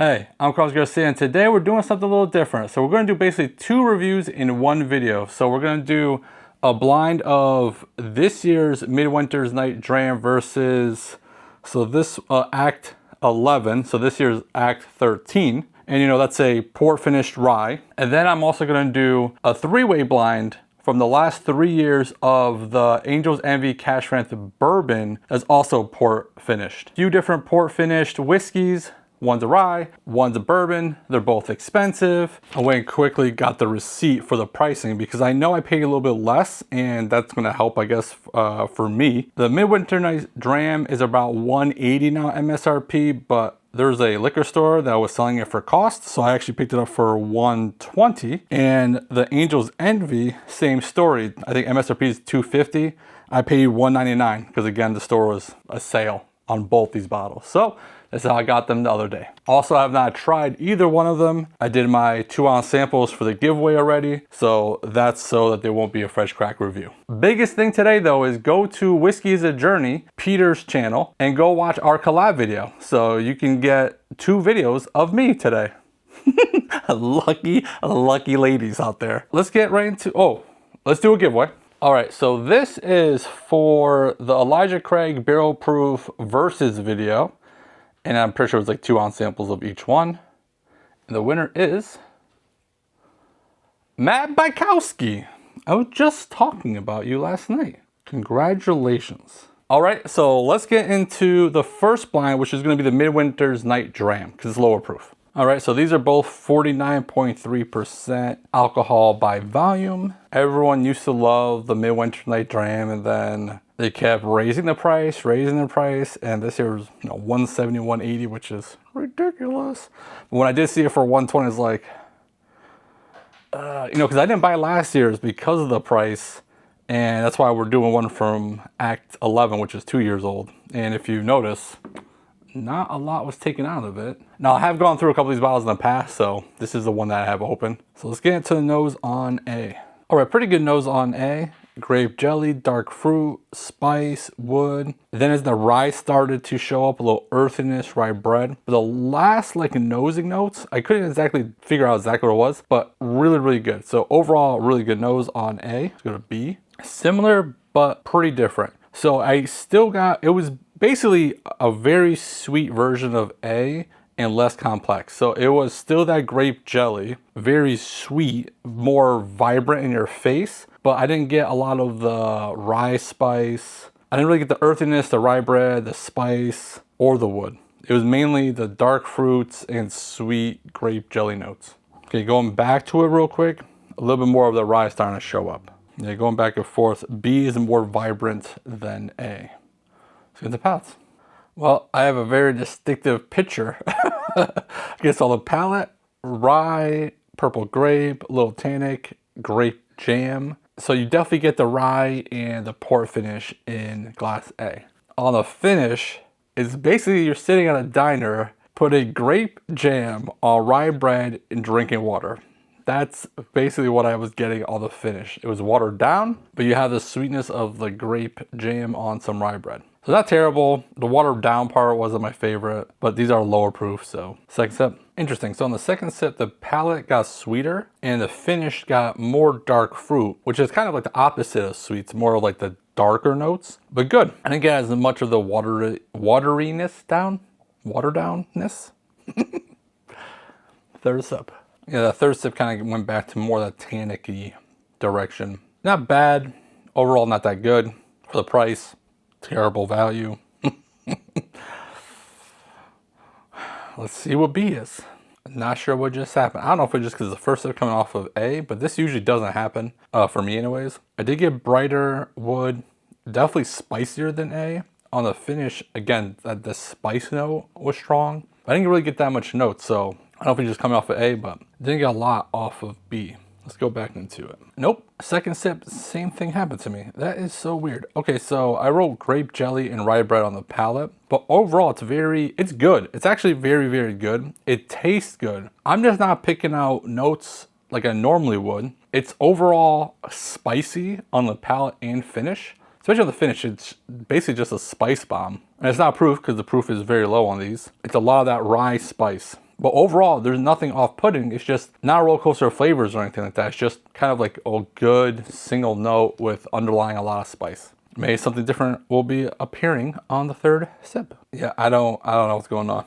Hey, I'm Carlos Garcia, and today we're doing something a little different. So we're going to do basically 2 reviews in one video. So we're going to do a blind of this year's Midwinter's Night Dram versus, so this Act 11, so this year's Act 13. And you know, that's a port finished rye. And then I'm also going to do a 3-way blind from the last 3 years of the Angel's Envy Cash Strength Bourbon that's also port finished. A few different port finished whiskeys. One's a rye, one's a bourbon. They're both expensive. I went and quickly got the receipt for the pricing because I know I paid a little bit less, and that's gonna help, I guess, for me. The Midwinter Night Dram is about $180 now MSRP, but there's a liquor store that was selling it for cost, so I actually picked it up for $120. And the Angel's Envy, same story. I think MSRP is $250. I paid $199 because, again, the store was a sale on both these bottles. So that's how I got them the other day. Also, I have not tried either one of them. I did my 2-ounce samples for the giveaway already, so that's so that there won't be a fresh crack review. Biggest thing today though is go to Whiskey is a Journey, Peter's channel, and go watch our collab video. So you can get 2 videos of me today. lucky ladies out there. Let's get right into, let's do a giveaway. All right, so this is for the Elijah Craig Barrel Proof Versus video. And I'm pretty sure it was like 2-ounce samples of each one. And the winner is Matt Bykowski. I was just talking about you last night. Congratulations. All right, so let's get into the first blind, which is going to be the Midwinter's Night Dram because it's lower proof. All right, so these are both 49.3% alcohol by volume. Everyone used to love the Midwinter Night Dram, and then they kept raising the price, and this year was 170, 180, which is ridiculous. But when I did see it for 120, it's like, because I didn't buy last year's because of the price, and that's why we're doing one from Act 11, which is 2 years old. And if you notice, not a lot was taken out of it. Now, I have gone through a couple of these bottles in the past, so this is the one that I have open. So let's get into the nose on A. All right, pretty good nose on A. Grape jelly, dark fruit, spice, wood. Then as the rye started to show up, a little earthiness, rye bread. For the last nosing notes, I couldn't exactly figure out exactly what it was, but really good. So overall, really good nose on A. Let's go to B. Similar, but pretty different. So I still got, it was basically a very sweet version of A and less complex. So it was still that grape jelly, very sweet, more vibrant in your face, but I didn't get a lot of the rye spice. I didn't really get the earthiness, the rye bread, the spice, or the wood. It was mainly the dark fruits and sweet grape jelly notes. Okay, going back to it real quick, a little bit more of the rye starting to show up. Yeah, going back and forth, B is more vibrant than A. Let's get the paths. Well, I have a very distinctive picture. I guess on the palate, rye, purple grape, a little tannic, grape jam. So you definitely get the rye and the port finish in glass A. On the finish, it's basically you're sitting at a diner, putting grape jam on rye bread and drinking water. That's basically what I was getting on the finish. It was watered down, but you have the sweetness of the grape jam on some rye bread. So not terrible. The watered down part wasn't my favorite, but these are lower proof, so second sip. Interesting. So on the second sip, the palate got sweeter and the finish got more dark fruit, which is kind of like the opposite of sweets, more like the darker notes, but good. I didn't get as much of the wateriness down. Third sip. Yeah, the third sip kind of went back to more that tannic-y direction. Not bad. Overall, not that good. For the price, terrible value. Let's see what B is. Not sure what just happened. I don't know if it's just because the first sip coming off of A, but this usually doesn't happen for me anyways. I did get brighter wood, definitely spicier than A. On the finish, again, the spice note was strong. I didn't really get that much note, so I don't know if it's just coming off of A, but didn't get a lot off of B. Let's go back into it. Nope. Second sip, same thing happened to me. That is so weird. Okay, so I wrote grape jelly and rye bread on the palate, but overall it's good. It's actually very good. It tastes good. I'm just not picking out notes like I normally would. It's overall spicy on the palate and finish. Especially on the finish, it's basically just a spice bomb. And it's not proof because the proof is very low on these. It's a lot of that rye spice. But overall, there's nothing off-putting. It's just not a roller coaster of flavors or anything like that. It's just kind of like a good single note with underlying a lot of spice. Maybe something different will be appearing on the third sip. Yeah, I don't know what's going on.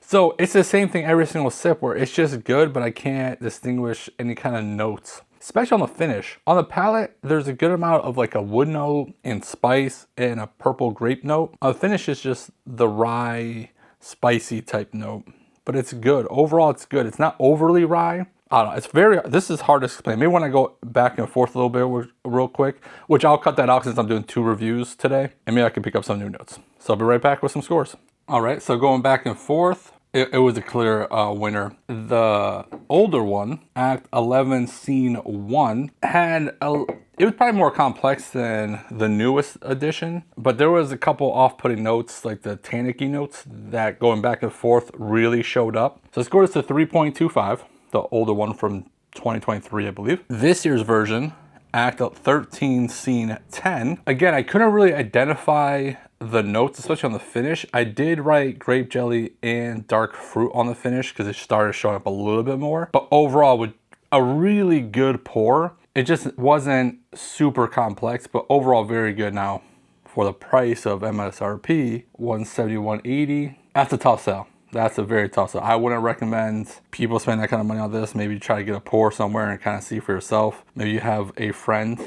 So it's the same thing every single sip where it's just good, but I can't distinguish any kind of notes, especially on the finish. On the palate, there's a good amount of like a wood note and spice and a purple grape note. On the finish is just the rye, spicy type note, but it's good. Overall, it's good. It's not overly rye. I don't know. It's very, this is hard to explain. Maybe when I go back and forth a little bit real quick, which I'll cut that out since I'm doing 2 reviews today, and maybe I can pick up some new notes. So I'll be right back with some scores. All right, so going back and forth, it was a clear winner. The older one, Act 11 Scene 1, it was probably more complex than the newest edition, but there was a couple off-putting notes, like the tannicky notes, that going back and forth really showed up. So I scored this to 3.25, the older one from 2023, I believe. This year's version, Act 13 Scene 10. Again, I couldn't really identify the notes, especially on the finish. I did write grape jelly and dark fruit on the finish because it started showing up a little bit more. But overall, with a really good pour, it just wasn't super complex, but overall very good. Now, for the price of MSRP, $171.80, that's a tough sell. That's a very tough sell. I wouldn't recommend people spend that kind of money on this. Maybe try to get a pour somewhere and kind of see for yourself. Maybe you have a friend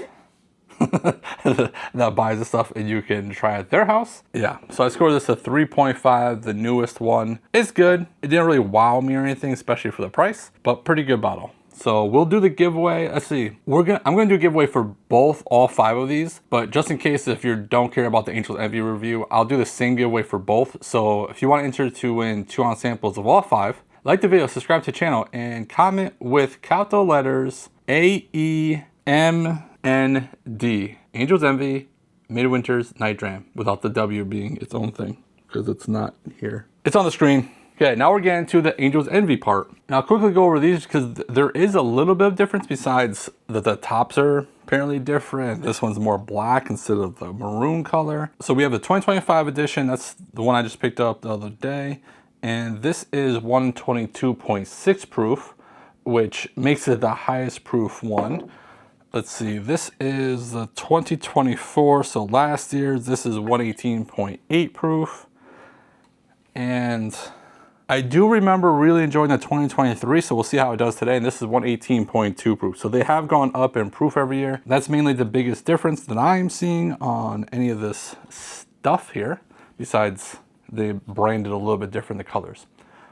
that buys the stuff and you can try at their house. Yeah, so I scored this a 3.5, the newest one. It's good. It didn't really wow me or anything, especially for the price, but pretty good bottle. So we'll do the giveaway. Let's see. I'm gonna do a giveaway for all 5 of these, but just in case if you don't care about the Angel's Envy review, I'll do the same giveaway for both. So if you want to enter to win 2-ounce samples of all 5, like the video, subscribe to the channel, and comment with capital letters AEMND. Angel's Envy, Midwinter's Night Dram, without the W being its own thing, because it's not here. It's on the screen. Okay, now we're getting to the Angel's Envy part. Now I'll quickly go over these because there is a little bit of difference besides that the tops are apparently different. This one's more black instead of the maroon color. So we have the 2025 edition. That's the one I just picked up the other day. And this is 122.6 proof, which makes it the highest proof one. Let's see, this is the 2024, so last year's. This is 118.8 proof. And I do remember really enjoying the 2023, so we'll see how it does today. And this is 118.2 proof. So they have gone up in proof every year. That's mainly the biggest difference that I am seeing on any of this stuff here, besides they branded a little bit different, the colors.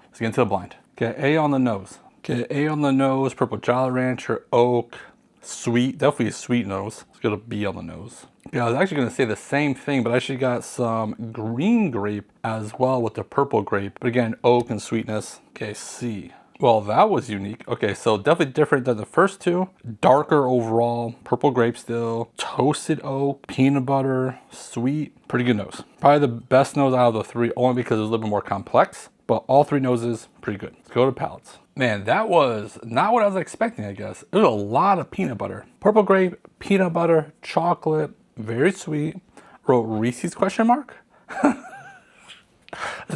Let's get into the blind. Okay, A on the nose. Okay, A on the nose, Purple Jolly Rancher, oak, sweet, definitely a sweet nose. Let's go to B on the nose. Yeah, I was actually going to say the same thing, but I actually got some green grape as well with the purple grape. But again, oak and sweetness. Okay, C. Well, that was unique. Okay, so definitely different than the first two. Darker overall, purple grape still, toasted oak, peanut butter, sweet. Pretty good nose. Probably the best nose out of the 3, only because it's a little bit more complex. But all 3 noses, pretty good. Let's go to palates. Man, that was not what I was expecting, I guess. There's a lot of peanut butter. Purple grape, peanut butter, chocolate, very sweet. Wrote Reese's question mark?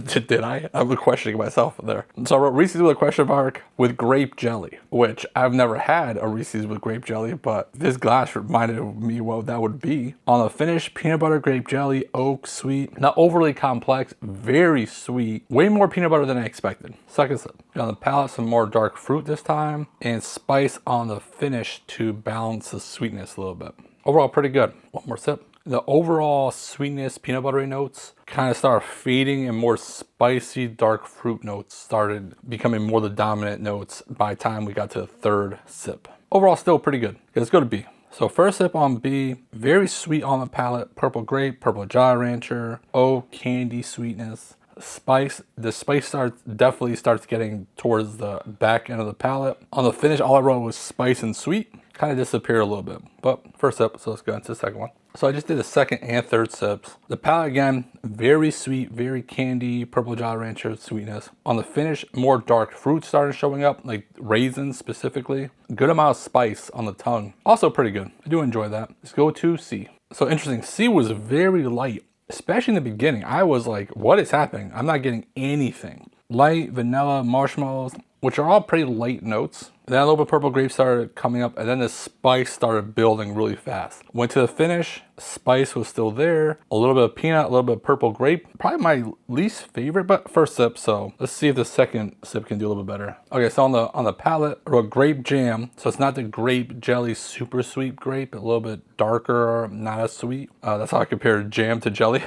Did I? I'm questioning myself there. So I wrote Reese's with a question mark with grape jelly, which I've never had a Reese's with grape jelly, but this glass reminded me what that would be. On the finish, peanut butter, grape jelly, oak, sweet. Not overly complex, very sweet. Way more peanut butter than I expected. Second sip. On the palate, some more dark fruit this time, and spice on the finish to balance the sweetness a little bit. Overall, pretty good. One more sip. The overall sweetness, peanut buttery notes kind of started fading, and more spicy dark fruit notes started becoming more the dominant notes by the time we got to the 3rd sip. Overall, still pretty good. Okay, let's go to B. So first sip on B, very sweet on the palate. Purple grape, Purple Jolly Rancher, oak, candy sweetness. Spice, the spice definitely starts getting towards the back end of the palate. On the finish, all I wrote was spice and sweet. Kind of disappeared a little bit, but first sip, so let's go into the second one. So I just did the 2nd and 3rd sips. The palate again, very sweet, very candy, Purple Jolly Rancher sweetness. On the finish, more dark fruit started showing up, like raisins specifically. Good amount of spice on the tongue. Also pretty good. I do enjoy that. Let's go to C. So interesting, C was very light, especially in the beginning. I was like, what is happening? I'm not getting anything. light, vanilla, marshmallows, which are all pretty light notes. Then a little bit of purple grape started coming up, and then the spice started building really fast. Went to the finish, spice was still there. A little bit of peanut, a little bit of purple grape. Probably my least favorite, but first sip, so let's see if the second sip can do a little bit better. Okay, so on the palate, I wrote grape jam. So it's not the grape jelly super sweet grape, a little bit darker, not as sweet. That's how I compare jam to jelly.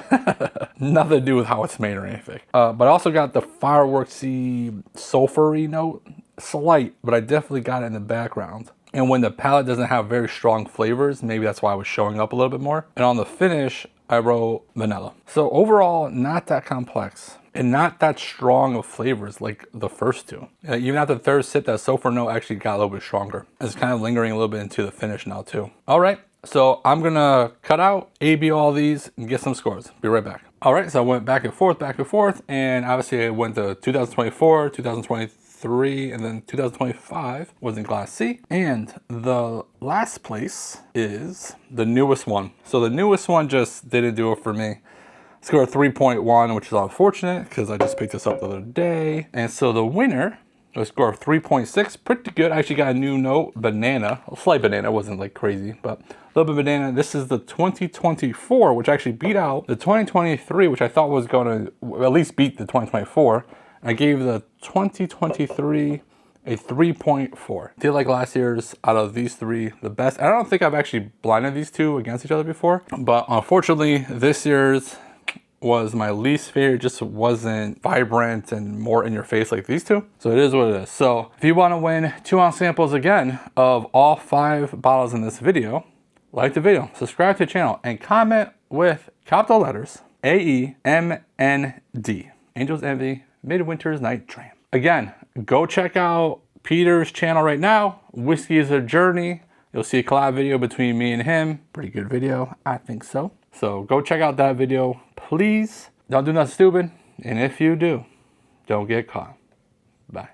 Nothing to do with how it's made or anything. But I also got the fireworksy, sulfury note. Slight, but I definitely got it in the background. And when the palate doesn't have very strong flavors, maybe that's why I was showing up a little bit more. And on the finish, I wrote vanilla. So overall, not that complex and not that strong of flavors like the first two. Even after the third sip, that sulfur note actually got a little bit stronger. It's kind of lingering a little bit into the finish now too. All right, so I'm gonna cut out, A/B all these and get some scores. Be right back. All right, so I went back and forth, and obviously I went to 2024, 2023, and then 2025 was in Class C. And the last place is the newest one. So the newest one just didn't do it for me. Scored 3.1, which is unfortunate because I just picked this up the other day. And so the winner was score of 3.6, pretty good. I actually got a new note, banana, a slight banana, wasn't like crazy, but a little bit of banana. This is the 2024, which actually beat out the 2023, which I thought was going to at least beat the 2024. I gave the 2023 a 3.4. Did like last year's out of these three the best. I don't think I've actually blinded these two against each other before, but unfortunately this year's was my least favorite. Just wasn't vibrant and more in your face like these two. So it is what it is. So if you want to win 2-ounce samples again of all 5 bottles in this video, like the video, subscribe to the channel, and comment with capital letters AEMND. Angel's Envy, Midwinter's Night Dram. Again, go check out Peter's channel right now. Whiskey is a Journey. You'll see a collab video between me and him. Pretty good video, I think so. So go check out that video, please. Don't do nothing stupid. And if you do, don't get caught. Bye.